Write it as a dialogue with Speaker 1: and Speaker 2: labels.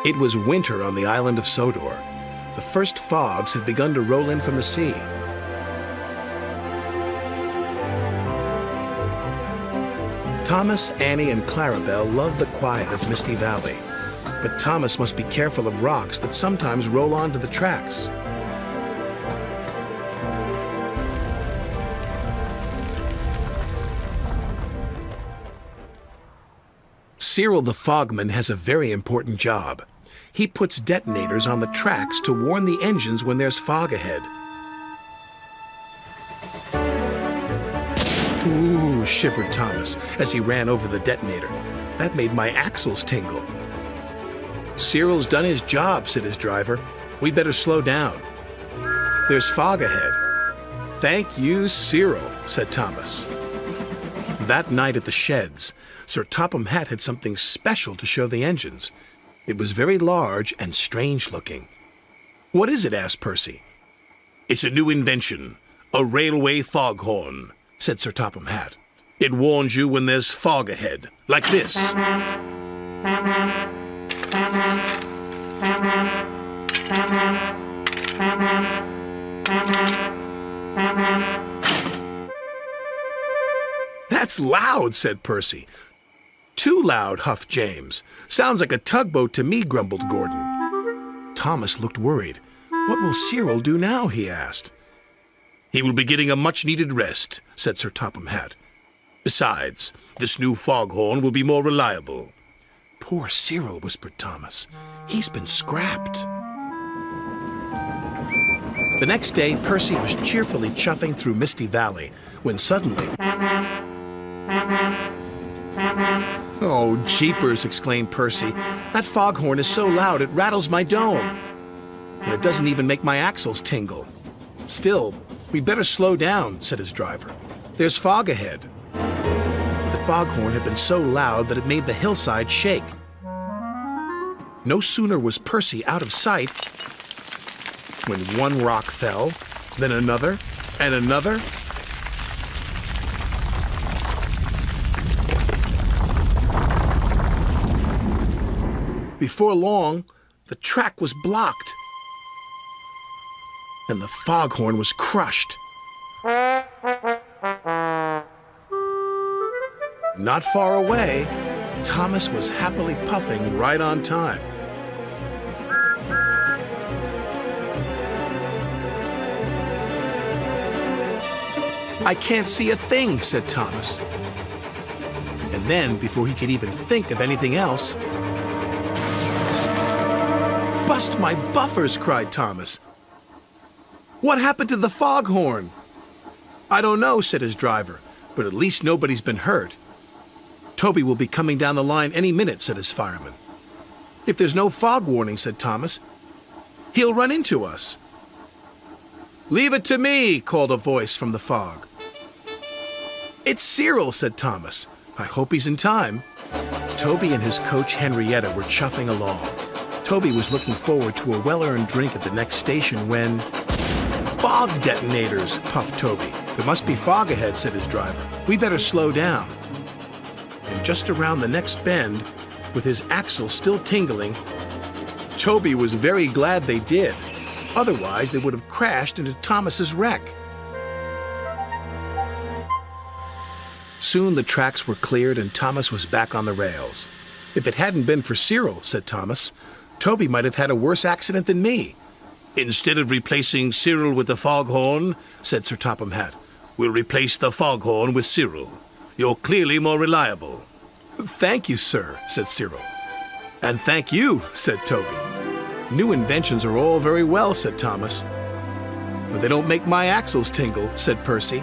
Speaker 1: It was winter on the island of Sodor. The first fogs had begun to roll in from the sea. Thomas, Annie, and Clarabelle loved the quiet of Misty Valley. But Thomas must be careful of rocks that sometimes roll onto the tracks. Cyril the Fogman has a very important job. He puts detonators on the tracks to warn the engines when there's fog ahead. Ooh, shivered Thomas as he ran over the detonator. That made my axles tingle. Cyril's done his job, said his driver. We better slow down. There's fog ahead. Thank you, Cyril, said Thomas. That night at the sheds, Sir Topham Hatt had something special to show the engines. It was very large and strange looking. What is it? Asked Percy. It's a new invention, a railway foghorn, said Sir Topham Hatt. It warns you when there's fog ahead, like this. That's loud, said Percy. Too loud, huffed James. Sounds like a tugboat to me, grumbled Gordon. Thomas looked worried. What will Cyril do now? He asked. He will be getting a much-needed rest, said Sir Topham Hatt. Besides, this new foghorn will be more reliable. Poor Cyril, whispered Thomas. He's been scrapped. The next day, Percy was cheerfully chuffing through Misty Valley when suddenly... Oh, jeepers, exclaimed Percy. That foghorn is so loud it rattles my dome. And it doesn't even make my axles tingle. Still, we'd better slow down, said his driver. There's fog ahead. The foghorn had been so loud that it made the hillside shake. No sooner was Percy out of sight when one rock fell, then another, and another. Before long, the track was blocked, and the foghorn was crushed. Not far away, Thomas was happily puffing right on time. I can't see a thing, said Thomas. And then, before he could even think of anything else, Bust my buffers, cried Thomas. What happened to the foghorn? I don't know, said his driver, but at least nobody's been hurt. Toby will be coming down the line any minute, said his fireman. If there's no fog warning, said Thomas, he'll run into us. Leave it to me, called a voice from the fog. It's Cyril, said Thomas. I hope he's in time. Toby and his coach Henrietta were chuffing along. Toby was looking forward to a well-earned drink at the next station when... Fog detonators, puffed Toby. There must be fog ahead, said his driver. We better slow down. And just around the next bend, with his axle still tingling, Toby was very glad they did. Otherwise, they would have crashed into Thomas's wreck. Soon the tracks were cleared and Thomas was back on the rails. If it hadn't been for Cyril, said Thomas, Toby might have had a worse accident than me. Instead of replacing Cyril with the foghorn, said Sir Topham Hatt, we'll replace the foghorn with Cyril. You're clearly more reliable. Thank you, sir, said Cyril. And thank you, said Toby. New inventions are all very well, said Thomas. But they don't make my axles tingle, said Percy.